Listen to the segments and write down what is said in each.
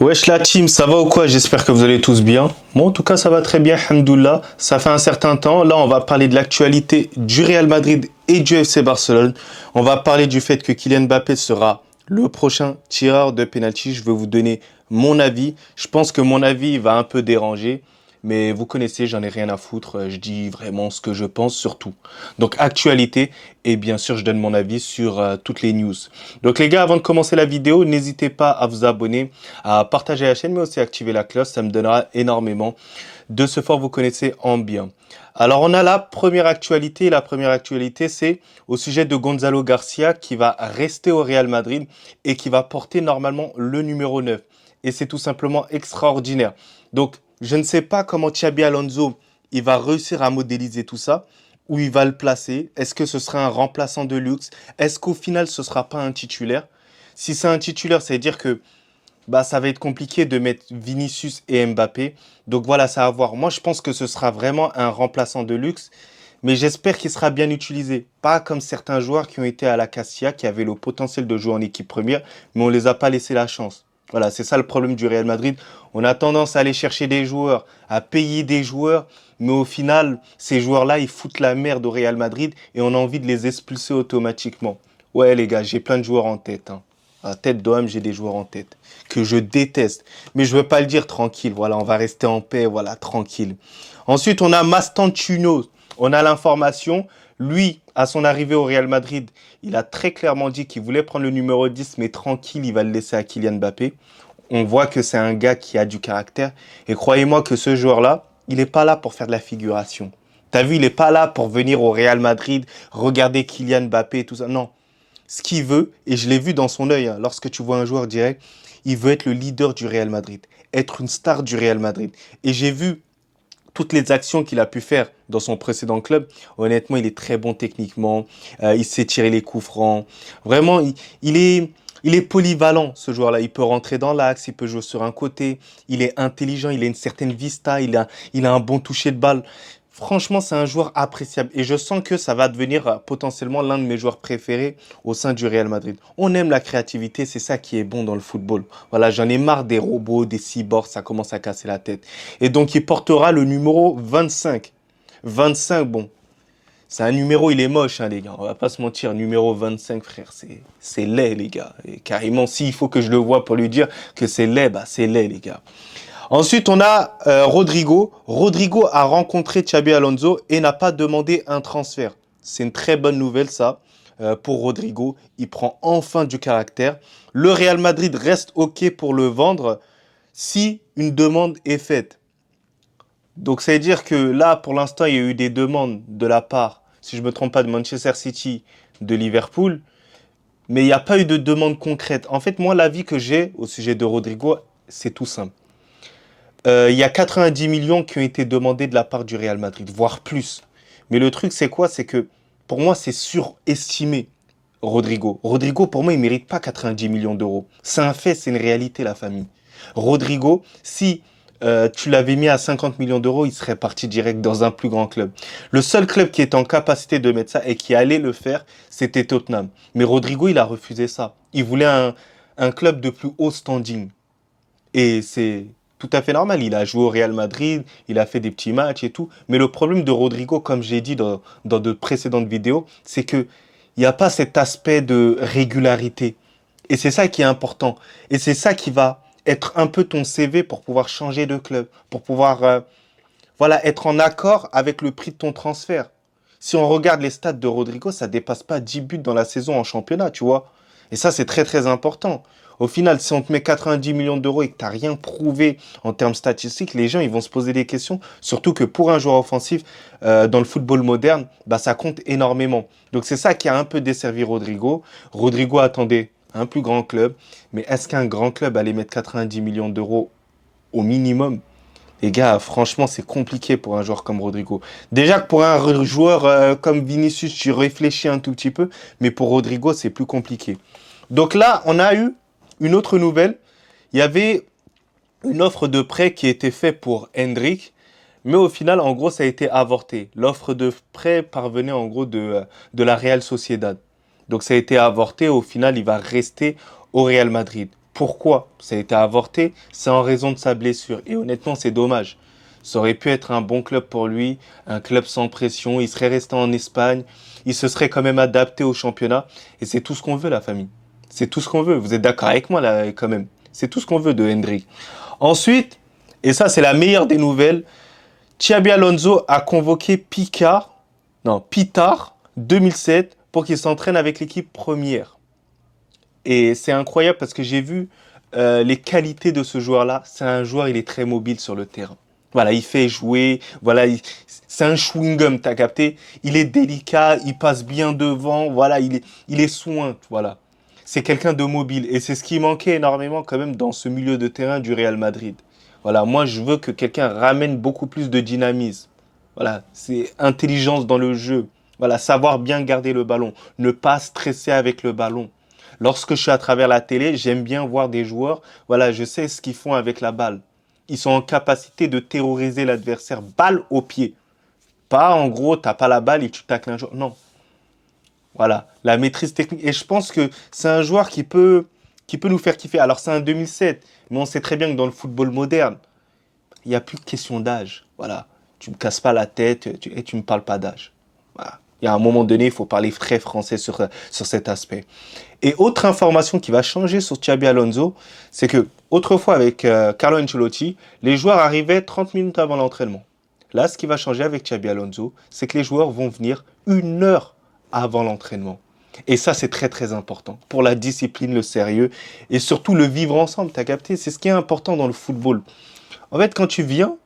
Wesh la team, ça va ou quoi? J'espère que vous allez tous bien. Moi en tout cas ça va très bien, hamdoullah. Ça fait un certain temps. Là on va parler de l'actualité du Real Madrid et du FC Barcelone. On va parler du fait que Kylian Mbappé sera le prochain tireur de penalty. Je vais vous donner mon avis. Je pense que mon avis va un peu déranger. Mais vous connaissez, j'en ai rien à foutre. Je dis vraiment ce que je pense surtout. Donc actualité et bien sûr je donne mon avis sur toutes les news. Donc les gars, avant de commencer la vidéo, n'hésitez pas à vous abonner, à partager la chaîne mais aussi à activer la cloche. Ça me donnera énormément de ce fort vous connaissez en bien. Alors on a la première actualité. La première actualité c'est au sujet de Gonzalo Garcia qui va rester au Real Madrid et qui va porter normalement le numéro 9. Et c'est tout simplement extraordinaire. Donc je ne sais pas comment Xabi Alonso il va réussir à modéliser tout ça, où il va le placer. Est-ce que ce sera un remplaçant de luxe? Est-ce qu'au final ce sera pas un titulaire? Si c'est un titulaire, ça veut dire que ça va être compliqué de mettre Vinicius et Mbappé. Donc voilà, ça va voir. Moi, je pense que ce sera vraiment un remplaçant de luxe, mais j'espère qu'il sera bien utilisé. Pas comme certains joueurs qui ont été à la Cassia, qui avaient le potentiel de jouer en équipe première, mais on les a pas laissé la chance. Voilà, c'est ça le problème du Real Madrid. On a tendance à aller chercher des joueurs, à payer des joueurs, mais au final, ces joueurs-là, ils foutent la merde au Real Madrid et on a envie de les expulser automatiquement. Ouais, les gars, j'ai plein de joueurs en tête, hein. À tête d'OM, j'ai des joueurs en tête que je déteste. Mais je veux pas le dire tranquille. Voilà, on va rester en paix. Voilà, tranquille. Ensuite, on a Mastantuono. On a l'information. Lui, à son arrivée au Real Madrid, il a très clairement dit qu'il voulait prendre le numéro 10, mais tranquille, il va le laisser à Kylian Mbappé. On voit que c'est un gars qui a du caractère. Et croyez-moi que ce joueur-là, il n'est pas là pour faire de la figuration. T'as vu, il n'est pas là pour venir au Real Madrid, regarder Kylian Mbappé et tout ça. Non. Ce qu'il veut, et je l'ai vu dans son œil, hein, lorsque tu vois un joueur direct, il veut être le leader du Real Madrid, être une star du Real Madrid. Et j'ai vu toutes les actions qu'il a pu faire dans son précédent club. Honnêtement, il est très bon techniquement, il sait tirer les coups francs. Vraiment, il est polyvalent, ce joueur-là. Il peut rentrer dans l'axe, il peut jouer sur un côté, il est intelligent, il a une certaine vista, il a un bon toucher de balle. Franchement, c'est un joueur appréciable et je sens que ça va devenir potentiellement l'un de mes joueurs préférés au sein du Real Madrid. On aime la créativité, c'est ça qui est bon dans le football. Voilà, j'en ai marre des robots, des cyborgs, ça commence à casser la tête. Et donc, il portera le numéro 25. 25, bon, c'est un numéro, il est moche, hein, les gars. On va pas se mentir, numéro 25, frère, c'est laid, les gars. Et carrément, s'il faut que je le voie pour lui dire que c'est laid, c'est laid, les gars. Ensuite, on a Rodrigo. Rodrigo a rencontré Xabi Alonso et n'a pas demandé un transfert. C'est une très bonne nouvelle, ça, pour Rodrigo. Il prend enfin du caractère. Le Real Madrid reste OK pour le vendre si une demande est faite. Donc, ça veut dire que là, pour l'instant, il y a eu des demandes de la part, si je ne me trompe pas, de Manchester City, de Liverpool, mais il n'y a pas eu de demande concrète. En fait, moi, l'avis que j'ai au sujet de Rodrigo, c'est tout simple. Il y a 90 millions qui ont été demandés de la part du Real Madrid, voire plus. Mais le truc, c'est quoi? C'est que pour moi, c'est surestimé, Rodrigo. Rodrigo, pour moi, il ne mérite pas 90 millions d'euros. C'est un fait, c'est une réalité, la famille. Rodrigo, si tu l'avais mis à 50 millions d'euros, il serait parti direct dans un plus grand club. Le seul club qui est en capacité de mettre ça et qui allait le faire, c'était Tottenham. Mais Rodrigo, il a refusé ça. Il voulait un club de plus haut standing. Et c'est tout à fait normal. Il a joué au Real Madrid, il a fait des petits matchs et tout. Mais le problème de Rodrigo, comme j'ai dit dans de précédentes vidéos, c'est qu'il n'y a pas cet aspect de régularité. Et c'est ça qui est important. Et c'est ça qui va être un peu ton CV pour pouvoir changer de club, pour pouvoir voilà, être en accord avec le prix de ton transfert. Si on regarde les stats de Rodrigo, ça dépasse pas 10 buts dans la saison en championnat, tu vois. Et ça, c'est très, très important. Au final, si on te met 90 millions d'euros et que tu n'as rien prouvé en termes statistiques, les gens ils vont se poser des questions. Surtout que pour un joueur offensif, dans le football moderne, ça compte énormément. Donc c'est ça qui a un peu desservi Rodrigo. Rodrigo attendait un plus grand club. Mais est-ce qu'un grand club allait mettre 90 millions d'euros au minimum? Les gars, franchement, c'est compliqué pour un joueur comme Rodrigo. Déjà que pour un joueur comme Vinicius, tu réfléchis un tout petit peu. Mais pour Rodrigo, c'est plus compliqué. Donc là, on a eu une autre nouvelle. Il y avait une offre de prêt qui était faite pour Hendrik. Mais au final, en gros, ça a été avorté. L'offre de prêt parvenait en gros de la Real Sociedad. Donc ça a été avorté. Au final, il va rester au Real Madrid. Pourquoi ça a été avorté? C'est en raison de sa blessure. Et honnêtement, c'est dommage. Ça aurait pu être un bon club pour lui, un club sans pression. Il serait resté en Espagne. Il se serait quand même adapté au championnat. Et c'est tout ce qu'on veut, la famille. C'est tout ce qu'on veut. Vous êtes d'accord avec moi, là, quand même. C'est tout ce qu'on veut de Hendrik. Ensuite, et ça, c'est la meilleure des nouvelles, Xabi Alonso a convoqué Pitar 2007 pour qu'il s'entraîne avec l'équipe première. Et c'est incroyable parce que j'ai vu les qualités de ce joueur-là. C'est un joueur, il est très mobile sur le terrain. Voilà, il fait jouer. Voilà, c'est un chewing-gum, t'as capté? Il est délicat, il passe bien devant. Voilà, il est soin. Voilà, c'est quelqu'un de mobile et c'est ce qui manquait énormément quand même dans ce milieu de terrain du Real Madrid. Voilà, moi je veux que quelqu'un ramène beaucoup plus de dynamisme. Voilà, c'est intelligence dans le jeu. Voilà, savoir bien garder le ballon, ne pas stresser avec le ballon. Lorsque je suis à travers la télé, j'aime bien voir des joueurs, voilà, je sais ce qu'ils font avec la balle. Ils sont en capacité de terroriser l'adversaire, balle au pied. Pas en gros, t'as pas la balle et tu tacles un joueur. Non. Voilà, la maîtrise technique. Et je pense que c'est un joueur qui peut nous faire kiffer. Alors c'est un 2007, mais on sait très bien que dans le football moderne, il n'y a plus de question d'âge. Voilà, tu me casses pas la tête et tu me parles pas d'âge. Voilà. Il y a un moment donné, il faut parler très français sur cet aspect. Et autre information qui va changer sur Xabi Alonso, c'est que autrefois avec Carlo Ancelotti, les joueurs arrivaient 30 minutes avant l'entraînement. Là, ce qui va changer avec Xabi Alonso, c'est que les joueurs vont venir 1 heure avant l'entraînement. Et ça, c'est très très important pour la discipline, le sérieux et surtout le vivre ensemble. T'as capté? C'est ce qui est important dans le football. En fait, quand tu viens,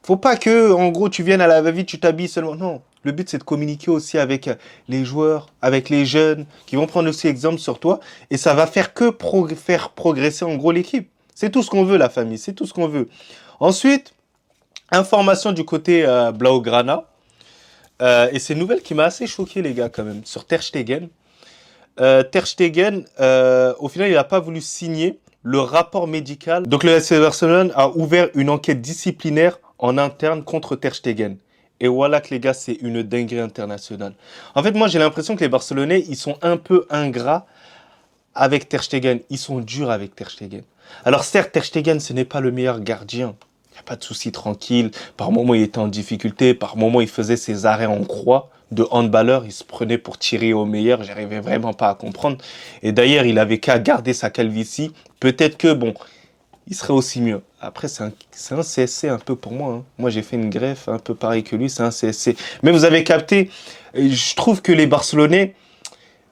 faut pas que, en gros, tu viennes à la va-vite, tu t'habilles seulement. Non. Le but, c'est de communiquer aussi avec les joueurs, avec les jeunes, qui vont prendre aussi exemple sur toi. Et ça va faire que faire progresser, en gros, l'équipe. C'est tout ce qu'on veut, la famille. C'est tout ce qu'on veut. Ensuite, information du côté Blaugrana. Et c'est une nouvelle qui m'a assez choqué, les gars, quand même, sur Ter Stegen. Ter Stegen, au final, il n'a pas voulu signer le rapport médical. Donc, le FC Barcelone a ouvert une enquête disciplinaire en interne contre Ter Stegen. Et voilà que les gars, c'est une dinguerie internationale. En fait, moi, j'ai l'impression que les Barcelonais, ils sont un peu ingrats avec Ter Stegen. Ils sont durs avec Ter Stegen. Alors certes, Ter Stegen, ce n'est pas le meilleur gardien. Il n'y a pas de souci, tranquille. Par moments, il était en difficulté. Par moments, il faisait ses arrêts en croix de handballeur. Il se prenait pour tirer au meilleur. J'arrivais vraiment pas à comprendre. Et d'ailleurs, il avait qu'à garder sa calvitie. Peut-être que, bon, il serait aussi mieux. Après, c'est un CSC un peu pour moi. Hein. Moi, j'ai fait une greffe un peu pareil que lui. C'est un CSC. Mais vous avez capté, je trouve que les Barcelonais,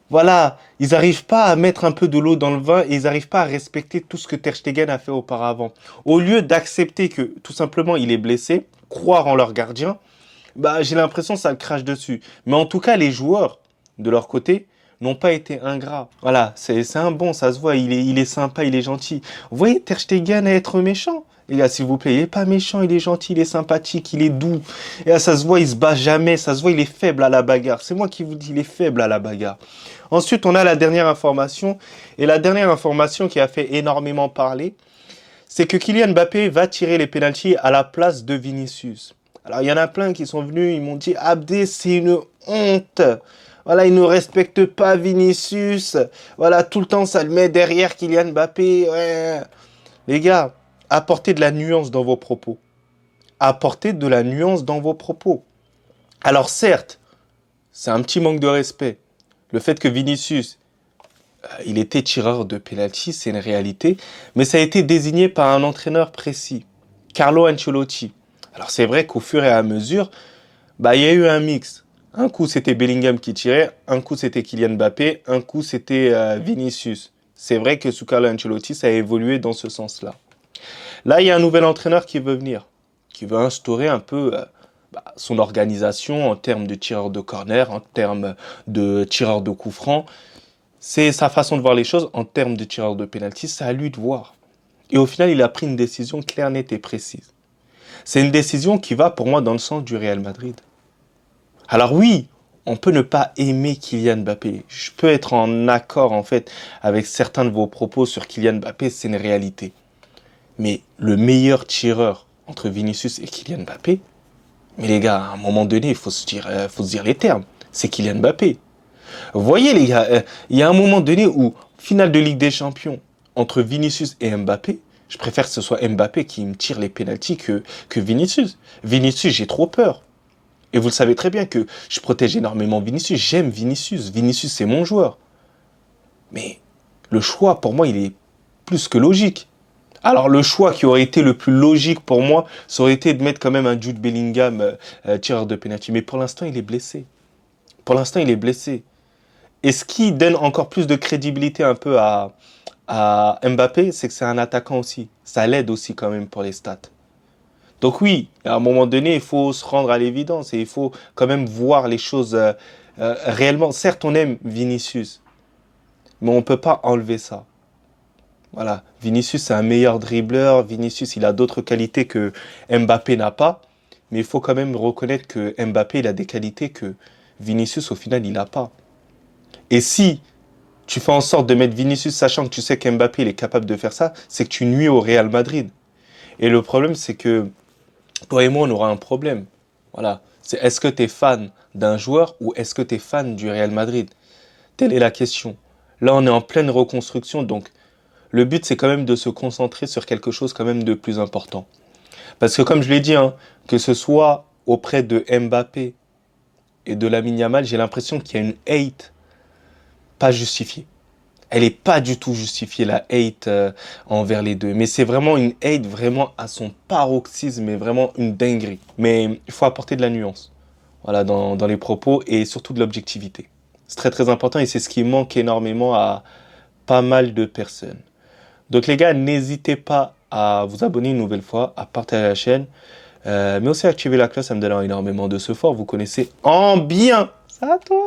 voilà, ils n'arrivent pas à mettre un peu de l'eau dans le vin et ils n'arrivent pas à respecter tout ce que Ter Stegen a fait auparavant. Au lieu d'accepter que, tout simplement, il est blessé, croire en leur gardien, bah, j'ai l'impression que ça le crache dessus. Mais en tout cas, les joueurs, de leur côté, n'ont pas été ingrats. Voilà, c'est un bon, ça se voit, il est sympa, il est gentil. Vous voyez Ter Stegen à être méchant? Les gars, s'il vous plaît, il est pas méchant, il est gentil, il est sympathique, il est doux. Et là, ça se voit, il se bat jamais, ça se voit, il est faible à la bagarre. C'est moi qui vous dis, il est faible à la bagarre. Ensuite, on a la dernière information. Et la dernière information qui a fait énormément parler, c'est que Kylian Mbappé va tirer les pénaltys à la place de Vinicius. Alors, il y en a plein qui sont venus, ils m'ont dit, Abdé, c'est une honte. Voilà, il ne respecte pas Vinicius. Voilà, tout le temps, ça le met derrière Kylian Mbappé. Ouais. Les gars, apportez de la nuance dans vos propos. Apportez de la nuance dans vos propos. Alors certes, c'est un petit manque de respect. Le fait que Vinicius, il était tireur de penalty, c'est une réalité. Mais ça a été désigné par un entraîneur précis, Carlo Ancelotti. Alors c'est vrai qu'au fur et à mesure, bah, il y a eu un mix. Un coup, c'était Bellingham qui tirait. Un coup, c'était Kylian Mbappé. Un coup, c'était Vinicius. C'est vrai que sous Carlo Ancelotti, ça a évolué dans ce sens-là. Là, il y a un nouvel entraîneur qui veut venir, qui veut instaurer un peu son organisation en termes de tireur de corner, en termes de tireur de coup franc. C'est sa façon de voir les choses en termes de tireur de pénalty. C'est à lui de voir. Et au final, il a pris une décision claire, nette et précise. C'est une décision qui va pour moi dans le sens du Real Madrid. Alors oui, on peut ne pas aimer Kylian Mbappé. Je peux être en accord en fait avec certains de vos propos sur Kylian Mbappé, c'est une réalité. Mais le meilleur tireur entre Vinicius et Kylian Mbappé, mais les gars, à un moment donné, il faut se dire les termes. C'est Kylian Mbappé. Vous voyez les gars, il y a un moment donné où, finale de Ligue des Champions, entre Vinicius et Mbappé, je préfère que ce soit Mbappé qui me tire les pénaltys que Vinicius. Vinicius, j'ai trop peur. Et vous le savez très bien que je protège énormément Vinicius. J'aime Vinicius. Vinicius, c'est mon joueur. Mais le choix, pour moi, il est plus que logique. Alors, le choix qui aurait été le plus logique pour moi, ça aurait été de mettre quand même un Jude Bellingham tireur de pénalty. Mais pour l'instant, il est blessé. Pour l'instant, il est blessé. Et ce qui donne encore plus de crédibilité un peu à Mbappé, c'est que c'est un attaquant aussi. Ça l'aide aussi quand même pour les stats. Donc oui, à un moment donné, il faut se rendre à l'évidence et il faut quand même voir les choses réellement. Certes, on aime Vinicius, mais on ne peut pas enlever ça. Voilà, Vinicius, c'est un meilleur dribbleur. Vinicius, il a d'autres qualités que Mbappé n'a pas. Mais il faut quand même reconnaître que Mbappé, il a des qualités que Vinicius, au final, il n'a pas. Et si tu fais en sorte de mettre Vinicius, sachant que tu sais qu'Mbappé, il est capable de faire ça, c'est que tu nuis au Real Madrid. Et le problème, c'est que toi et moi, on aura un problème. Voilà. C'est est-ce que tu es fan d'un joueur ou est-ce que tu es fan du Real Madrid? Telle est la question. Là, on est en pleine reconstruction, donc le but, c'est quand même de se concentrer sur quelque chose quand même de plus important. Parce que comme je l'ai dit, hein, que ce soit auprès de Mbappé et de Lamine Yamal, j'ai l'impression qu'il y a une hate pas justifiée. Elle n'est pas du tout justifiée, la hate envers les deux. Mais c'est vraiment une hate vraiment à son paroxysme et vraiment une dinguerie. Mais il faut apporter de la nuance, voilà, dans les propos et surtout de l'objectivité. C'est très très important et c'est ce qui manque énormément à pas mal de personnes. Donc les gars, n'hésitez pas à vous abonner une nouvelle fois, à partager la chaîne, mais aussi à activer la cloche, ça me donnera énormément de support. Vous connaissez en bien. Ça à toi.